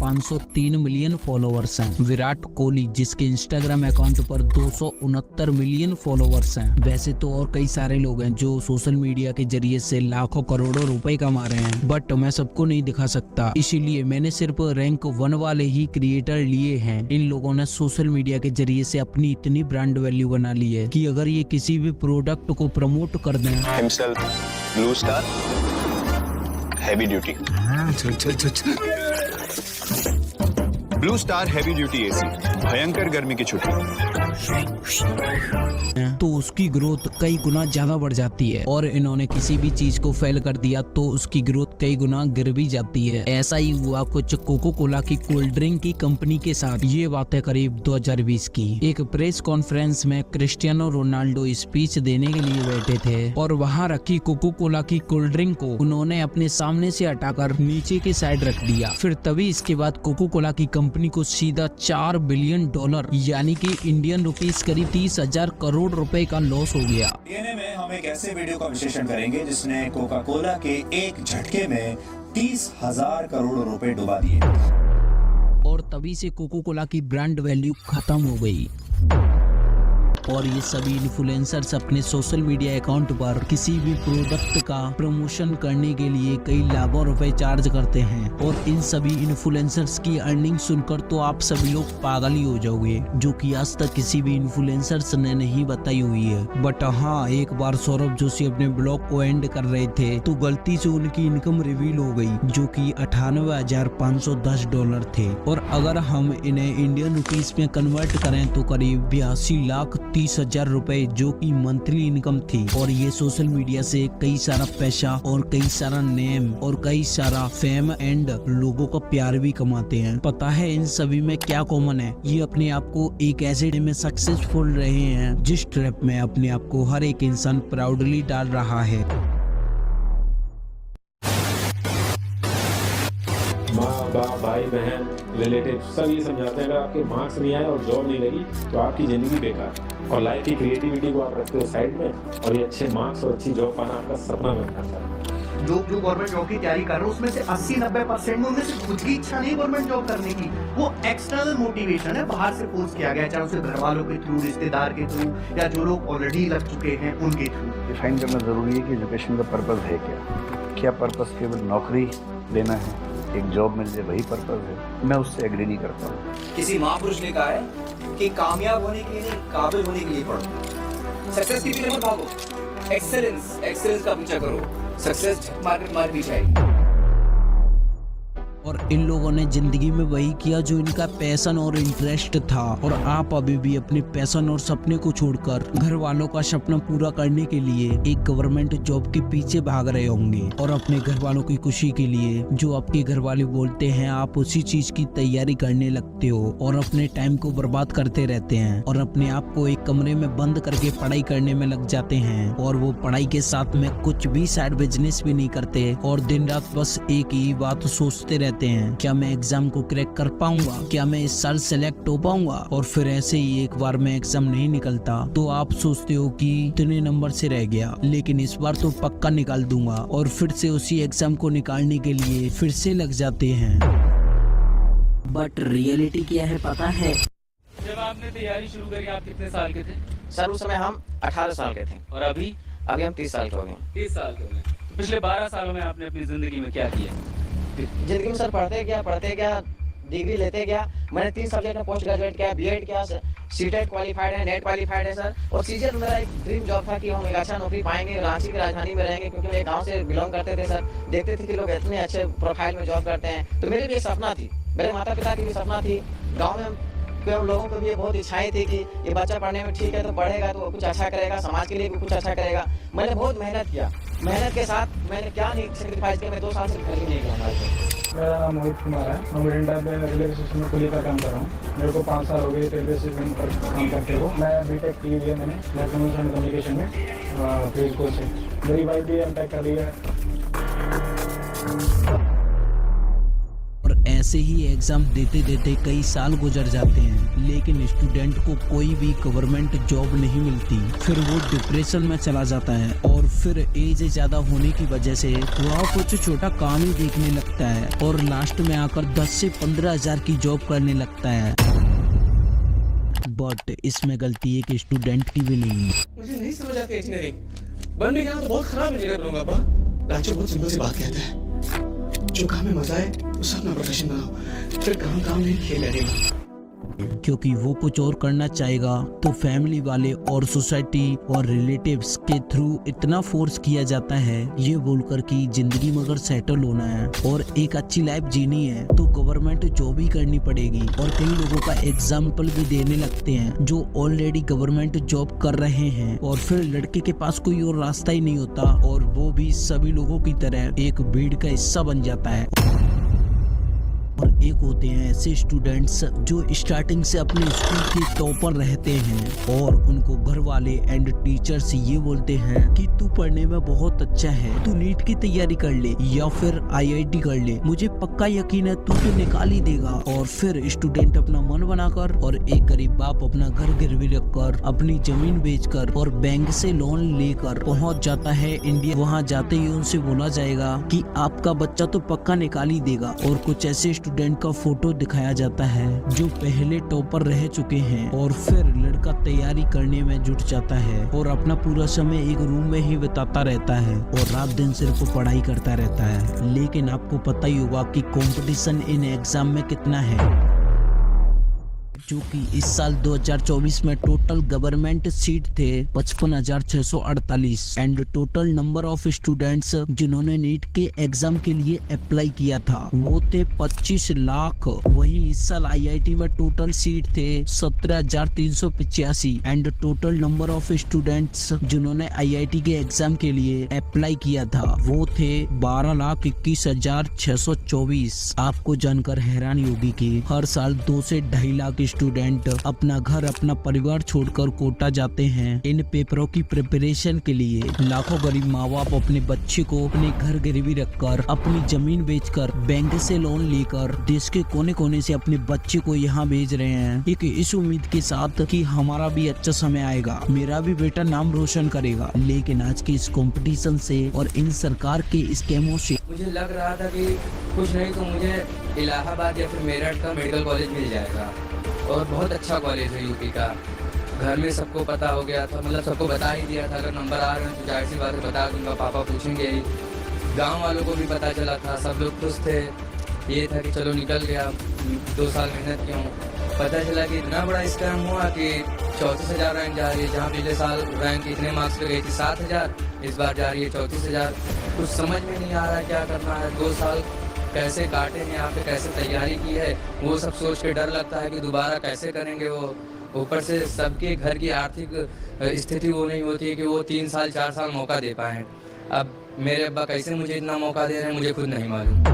503 million followers हैं। विराट कोहली जिसके Instagram account पर 269 मिलियन फॉलोवर्स हैं। वैसे तो और कई सारे लोग हैं जो सोशल मीडिया के जरिए से लाखों करोड़ों रुपए कमा रहे हैं, बट मैं सबको नहीं दिखा सकता, इसीलिए मैंने सिर्फ रैंक 1 वाले ही क्रिएटर लिए हैं। इन लोगों ने सोशल मीडिया के जरिए से अपनी इतनी ब्रांड वैल्यू बना ली है कि अगर ये किसी भी प्रोडक्ट को प्रमोट कर दें, himself blue star heavy duty, blue star heavy duty AC, भयंकर गर्मी की छुट्टी, तो उसकी ग्रोथ कई गुना ज्यादा बढ़ जाती है। और इन्होंने किसी भी चीज को फेल कर दिया तो उसकी ग्रोथ कई गुना गिर भी जाती है। ऐसा ही हुआ कुछ कोको कोला की कोल्ड ड्रिंक की कंपनी के साथ। ये बात है करीब 2020 की। एक प्रेस कॉन्फ्रेंस में क्रिस्टियानो रोनाल्डो स्पीच देने के लिए बैठे थे और वहाँ रखी कोको कोला की कोल्ड ड्रिंक को उन्होंने अपने सामने से हटाकर नीचे की साइड रख दिया। फिर तभी इसके बाद कोको कोला की कंपनी को सीधा $4 बिलियन यानी कि इंडियन रुपीस करीब 30,000 करोड़ रुपए का लॉस हो गया। डीएनए में हम एक ऐसे वीडियो का विश्लेषण करेंगे जिसने कोका कोला के एक झटके में 30,000 करोड़ रुपए डुबा दिए और तभी से कोको कोला की ब्रांड वैल्यू खत्म हो गई। और ये सभी इन्फ्लुएंसर्स अपने सोशल मीडिया अकाउंट पर किसी भी प्रोडक्ट का प्रमोशन करने के लिए कई लाखों रुपए चार्ज करते हैं। और इन सभी इन्फ्लुएंसर्स की अर्निंग सुनकर तो आप सभी लोग पागल ही हो जाओगे, जो कि आज तक किसी भी इन्फ्लुएंसर्स ने नहीं बताई हुई है। बट हाँ, एक बार सौरभ जोशी अपने ब्लॉग को एंड कर रहे थे तो गलती से उनकी इनकम रिवील हो गई, जो कि $98,510 थे। और अगर हम इन्हें इंडियन रुपीस में कन्वर्ट करें तो करीब 82,30,000 रुपए, जो कि मंथली इनकम थी। और ये सोशल मीडिया से कई सारा पैसा और कई सारा नेम और कई सारा फेम एंड लोगों का प्यार भी कमाते हैं। पता है इन सभी में क्या कॉमन है? ये अपने आप को एक ऐसे डे में सक्सेसफुल रहे हैं जिस ट्रैप में अपने आप को हर एक इंसान प्राउडली डाल रहा है। माँ बाप भाई बहन रिलेटिव सब ये समझाते हैं अगर आपके मार्क्स नहीं आए और जॉब नहीं लगी तो आपकी जिंदगी बेकार है। और लाइफ की क्रिएटिविटी को आप रखते हो साइड में और ये अच्छे मार्क्स और अच्छी जॉब पाना आपका सपना बन जाता है। जो गवर्नमेंट जॉब की तैयारी कर रहे हो उसमें से 80-90% में उनमें से खुद की इच्छा नहीं गवर्नमेंट जॉब करने की, वो एक्सटर्नल मोटिवेशन है, बाहर से फोर्स किया गया, चाहे उसे घर वालों के थ्रू, रिश्तेदार के थ्रू या जो लोग ऑलरेडी लग चुके हैं उनके थ्रू। डिफाइन करना जरूरी है कि एजुकेशन का पर्पस है क्या पर्पस केवल नौकरी लेना है, एक जॉब मिल जाए वही पर्पस है? मैं उससे एग्री नहीं करता हूँ। किसी महापुरुष ने कहा है कि कामयाब होने के लिए नहीं, काबिल होने के लिए पढ़ो। सक्सेस के पीछे मत भागो, एक्सेलेंस का पीछा करो। सक्सेस मार्केट पीछे आएगी। और इन लोगों ने जिंदगी में वही किया जो इनका पैशन और इंटरेस्ट था। और आप अभी भी अपने पैशन और सपने को छोड़कर घर वालों का सपना पूरा करने के लिए एक गवर्नमेंट जॉब के पीछे भाग रहे होंगे। और अपने घर वालों की खुशी के लिए जो आपके घर वाले बोलते हैं आप उसी चीज की तैयारी करने लगते हो और अपने टाइम को बर्बाद करते रहते हैं और अपने आप को एक कमरे में बंद करके पढ़ाई करने में लग जाते हैं। और वो पढ़ाई के साथ में कुछ भी साइड बिजनेस भी नहीं करते और दिन रात बस एक ही बात सोचते रहते हैं, क्या मैं एग्जाम को क्रैक कर पाऊंगा, क्या मैं इस साल सेलेक्ट हो पाऊंगा। और फिर ऐसे ही एक बार में एग्जाम नहीं निकलता तो आप सोचते हो कि इतने नंबर से रह गया, लेकिन इस बार तो पक्का निकाल दूंगा और फिर से उसी एग्जाम को निकालने के लिए फिर से लग जाते हैं। बट रियलिटी क्या है पता है? जब आपने तैयारी शुरू करी आप कितने साल के थे? सर उस समय हम 18 साल के थे और अभी हम 30 साल के हो गए। 30 साल के हो गए। तो पिछले 12 सालों में आपने अपनी जिंदगी में क्या किया? जिंदगी में सर पढ़ते क्या, डिग्री लेते क्या। मैंने 3 सब्जेक्ट में पोस्ट ग्रेजुएट किया, बीएड किया, सीटेट क्वालिफाइड है, नेट क्वालिफाइड है सर। और सीजन मेरा एक ड्रीम जॉब था कि हम एक अच्छा नौकरी पाएंगे, रांची की राजधानी में रहेंगे, क्योंकि मैं गांव से बिलोंग करते थे सर। देखते थे कि लोग इतने अच्छे प्रोफाइल में जॉब करते हैं, तो मेरी भी एक सपना थी, मेरे माता पिता की भी सपना थी। गाँव में हम लोगों को भी ये बहुत इच्छाएं थी कि ये बच्चा पढ़ने में ठीक है तो पढ़ेगा तो कुछ अच्छा करेगा, समाज के लिए भी कुछ अच्छा करेगा। मैंने बहुत मेहनत किया, मेहनत के साथ मैंने क्या नहीं सेक्रीफाइस किया। मैं 2 साल से घर नहीं गया। मेरा नाम मोहित कुमार है, मैं मरिंडा में रेलवे स्टेशन में कुली का काम कर रहा हूँ। मेरे को 5 साल हो गए रेलवे स्टेशन पर काम करते हो। मैं बीटेक की है मैंने इलेक्ट्रॉनिक्स एंड कम्युनिकेशन में फील्ड कोर्स से। मेरी वाइफ भी एमटेक कर रही है। ऐसे ही एग्जाम देते देते कई साल गुजर जाते हैं, लेकिन स्टूडेंट को कोई भी गवर्नमेंट जॉब नहीं मिलती। फिर वो डिप्रेशन में चला जाता है और फिर एज ज्यादा होने की वजह से वह कुछ छोटा काम ही देखने लगता है और लास्ट में आकर 10 से 15 हजार की जॉब करने लगता है। बट इसमें गलती एक स्टूडेंट की भी नहीं है। मुझे नहीं समझ आती इंजीनियरिंग। बन भी गया तो बहुत खराब इंजीनियर बनूंगा। अब्बा राजू बहुत सिंपल सी बात कहता है, जो काम में मजा आए उसे अपना प्रोफेशन बनाओ, फिर काम नहीं खेल लगेगा। क्योंकि वो कुछ और करना चाहेगा तो फैमिली वाले और सोसाइटी और रिलेटिव्स के थ्रू इतना फोर्स किया जाता है ये बोलकर कि जिंदगी में अगर सेटल होना है और एक अच्छी लाइफ जीनी है तो गवर्नमेंट जॉब ही करनी पड़ेगी। और कई लोगों का एग्जाम्पल भी देने लगते हैं जो ऑलरेडी गवर्नमेंट जॉब कर रहे हैं और फिर लड़के के पास कोई और रास्ता ही नहीं होता और वो भी सभी लोगों की तरह एक भीड़ का हिस्सा बन जाता है। और एक होते हैं ऐसे स्टूडेंट्स जो स्टार्टिंग से अपने स्कूल के टॉपर रहते हैं और उनको घर वाले एंड टीचर्स ये बोलते हैं कि तू पढ़ने में बहुत अच्छा है, तू नीट की तैयारी कर ले या फिर IIT कर ले, मुझे पक्का यकीन है तू तो निकाल ही देगा। और फिर स्टूडेंट अपना मन बनाकर और एक गरीब बाप अपना घर गिरवी रखकर अपनी जमीन बेचकर और बैंक से लोन लेकर पहुंच जाता है इंडिया। वहां जाते ही उनसे बोला जाएगा कि आपका बच्चा तो पक्का निकाल ही देगा और कुछ ऐसे स्टूडेंट का फोटो दिखाया जाता है जो पहले टॉपर रह चुके हैं और फिर लड़का तैयारी करने में जुट जाता है और अपना पूरा समय एक रूम में ही बिताता रहता है और रात दिन सिर्फ पढ़ाई करता रहता है। लेकिन आपको पता ही होगा कि कंपटीशन इन एग्जाम में कितना है, जो कि इस साल 2024 में टोटल गवर्नमेंट सीट थे 55,648 and total number of students जिन्होंने नीट के एग्जाम के लिए अप्लाई किया था वो थे 25 लाख। वहीं इस साल IIT में टोटल सीट थे 17,385 and total number of students जिन्होंने IIT के एग्जाम के लिए अप्लाई किया था वो थे 12,21,624। आपको जानकर हैरानी होगी कि हर साल 2 से 2.5 लाख स्टूडेंट अपना घर अपना परिवार छोड़कर कोटा जाते हैं इन पेपरों की प्रिपरेशन के लिए। लाखों गरीब माँ बाप अपने बच्चे को अपने घर गिरवी रखकर अपनी जमीन बेचकर बैंक से लोन लेकर देश के कोने कोने से अपने बच्चे को यहाँ भेज रहे हैं, एक इस उम्मीद के साथ कि हमारा भी अच्छा समय आएगा, मेरा भी बेटा नाम रोशन करेगा। लेकिन आज के इस कंपटीशन से और इन सरकार के स्कैमों से मुझे लग रहा था कि कुछ नहीं तो मुझे इलाहाबाद या फिर मेरठ का मेडिकल कॉलेज मिल जाएगा और बहुत अच्छा कॉलेज है यूपी का। घर में सबको पता हो गया था, मतलब सबको बता ही दिया था अगर नंबर आ रहे हैं तो जाहिर सी बात है बता दूंगा, पापा पूछेंगे ही। गांव वालों को भी पता चला था, सब लोग खुश थे। ये था कि चलो निकल गया, 2 साल मेहनत क्यों। पता चला कि इतना बड़ा स्कैम हुआ कि 34,000 रैंक जा रही है, जहाँ पिछले साल रैंक इतने मार्क्स पे गई थी 7,000, इस बार जा रही है 34,000। कुछ समझ में नहीं आ रहा है क्या करना है। 2 साल कैसे काटे हैं, यहाँ पे कैसे तैयारी की है वो सब सोच के डर लगता है कि दोबारा कैसे करेंगे वो। ऊपर से सबके घर की आर्थिक स्थिति वो नहीं होती है कि वो 3 साल 4 साल मौका दे पाए। अब मेरे अब्बा कैसे मुझे इतना मौका दे रहे हैं मुझे खुद नहीं मालूम।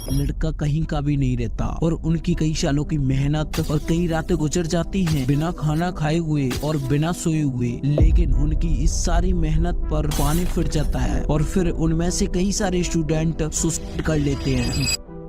लड़का कहीं का भी नहीं रहता और उनकी कई सालों की मेहनत और कई रातें गुजर जाती हैं बिना खाना खाए हुए और बिना सोए हुए। लेकिन उनकी इस सारी मेहनत पर पानी फिर जाता है और फिर उनमें से कई सारे स्टूडेंट सुसाइड कर लेते हैं,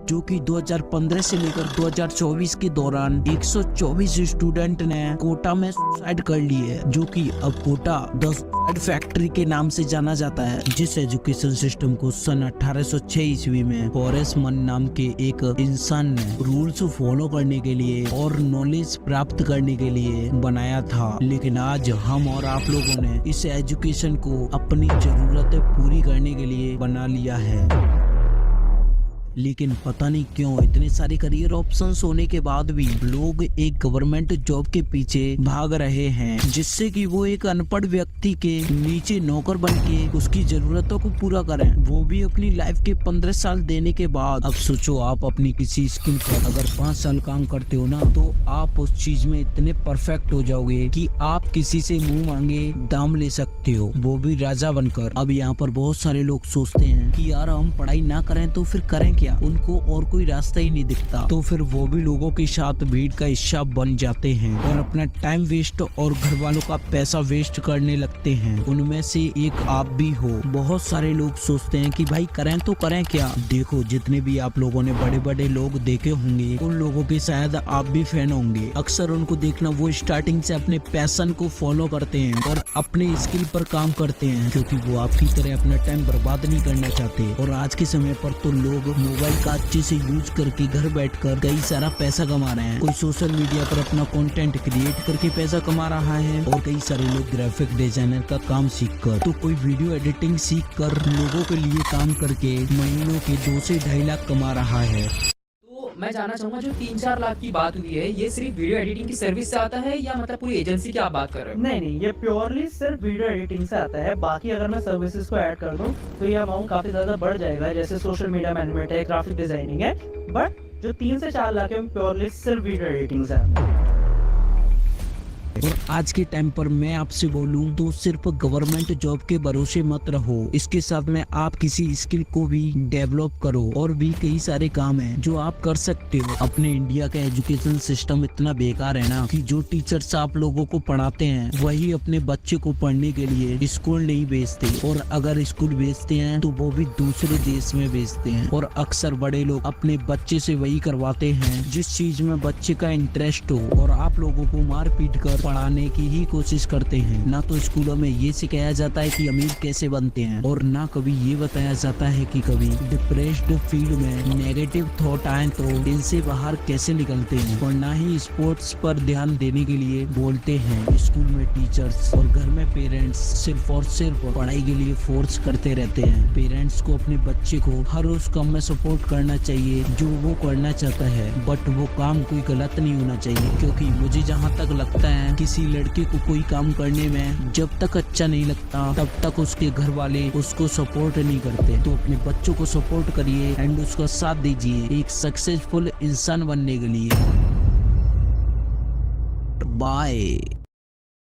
जो कि 2015 से लेकर 2024 के दौरान 124 स्टूडेंट ने कोटा में सुसाइड कर ली है, जो कि अब कोटा द सुसाइड फैक्ट्री के नाम से जाना जाता है। जिस एजुकेशन सिस्टम को सन 1806 ईस्वी में होरेस मन नाम के एक इंसान ने रूल्स फॉलो करने के लिए और नॉलेज प्राप्त करने के लिए बनाया था। लेकिन आज हम और आप लोगों ने इस एजुकेशन को अपनी जरूरतें पूरी करने के लिए बना लिया है। लेकिन पता नहीं क्यों इतने सारे करियर ऑप्शंस होने के बाद भी लोग एक गवर्नमेंट जॉब के पीछे भाग रहे हैं, जिससे कि वो एक अनपढ़ व्यक्ति के नीचे नौकर बन के उसकी जरूरतों को पूरा करें, वो भी अपनी लाइफ के 15 साल देने के बाद। अब सोचो आप अपनी किसी स्किल पर अगर 5 साल काम करते हो ना तो आप उस चीज में इतने परफेक्ट हो जाओगे कि आप किसी से मुंह मांगे दाम ले सकते हो, वो भी राजा बनकर। अब यहाँ पर बहुत सारे लोग सोचते हैं कि यार हम पढ़ाई ना करें तो फिर करें क्या, क्या, उनको और कोई रास्ता ही नहीं दिखता, तो फिर वो भी लोगों के साथ भीड़ का हिस्सा बन जाते हैं और अपना टाइम वेस्ट और घर वालों का पैसा वेस्ट करने लगते हैं। उनमें से एक आप भी हो। बहुत सारे लोग सोचते हैं कि भाई करें तो करें क्या। देखो, जितने भी आप लोगों ने बड़े बड़े लोग देखे होंगे, उन लोगों के शायद आप भी फैन होंगे। अक्सर उनको देखना, वो स्टार्टिंग से अपने पैशन को फॉलो करते हैं और अपने स्किल पर काम करते हैं, क्योंकि वो आपकी तरह अपना टाइम बर्बाद नहीं करना चाहते। और आज के समय पर तो लोग मोबाइल का अच्छे से यूज करके घर बैठकर कई सारा पैसा कमा रहे हैं। कोई सोशल मीडिया पर अपना कंटेंट क्रिएट करके पैसा कमा रहा है और कई सारे लोग ग्राफिक डिजाइनर का काम सीखकर, तो कोई वीडियो एडिटिंग सीखकर लोगों के लिए काम करके महीनों के 2 से 2.5 लाख कमा रहा है। तो मैं जानना चाहूंगा, जो 3-4 लाख की बात हुई है, ये सिर्फ वीडियो एडिटिंग की सर्विस से आता है या मतलब पूरी एजेंसी की आप बात कर रहे हो? नहीं, ये प्योरली सिर्फ वीडियो एडिटिंग से आता है। बाकी अगर मैं सर्विसेज को ऐड कर दूं तो ये अमाउंट काफी ज्यादा बढ़ जाएगा, जैसे सोशल मीडिया मैनेजमेंट है, ग्राफिक डिजाइनिंग है। बट जो 3 से 4 लाख है प्योरली सिर्फ वीडियो एडिटिंग से आता है। और आज के टाइम पर मैं आपसे बोलूं तो सिर्फ गवर्नमेंट जॉब के भरोसे मत रहो, इसके साथ में आप किसी स्किल को भी डेवलप करो। और भी कई सारे काम हैं जो आप कर सकते हो। अपने इंडिया का एजुकेशन सिस्टम इतना बेकार है ना कि जो टीचर्स आप लोगों को पढ़ाते हैं वही अपने बच्चे को पढ़ने के लिए स्कूल नहीं भेजते, और अगर स्कूल भेजते हैं तो वो भी दूसरे देश में भेजते हैं। और अक्सर बड़े लोग अपने बच्चे से वही करवाते हैं जिस चीज में बच्चे का इंटरेस्ट हो, और आप लोगों को मार पीट कर पढ़ाने की ही कोशिश करते हैं। ना तो स्कूलों में ये सिखाया जाता है कि अमीर कैसे बनते हैं, और ना कभी ये बताया जाता है कि कभी डिप्रेस्ड फील्ड में नेगेटिव थॉट आए तो इनसे बाहर कैसे निकलते हैं। और ना ही स्पोर्ट्स पर ध्यान देने के लिए बोलते हैं। स्कूल में टीचर्स और घर में पेरेंट्स सिर्फ और सिर्फ पढ़ाई के लिए फोर्स करते रहते हैं। पेरेंट्स को अपने बच्चे को हर उस काम में सपोर्ट करना चाहिए जो वो करना चाहता है, बट वो काम कोई गलत नहीं होना चाहिए। क्योंकि मुझे जहाँ तक लगता है, किसी लड़के को कोई काम करने में जब तक अच्छा नहीं लगता तब तक उसके घर वाले उसको सपोर्ट नहीं करते। तो अपने बच्चों को सपोर्ट करिए एंड उसका साथ दीजिए एक सक्सेसफुल इंसान बनने के लिए। बाय।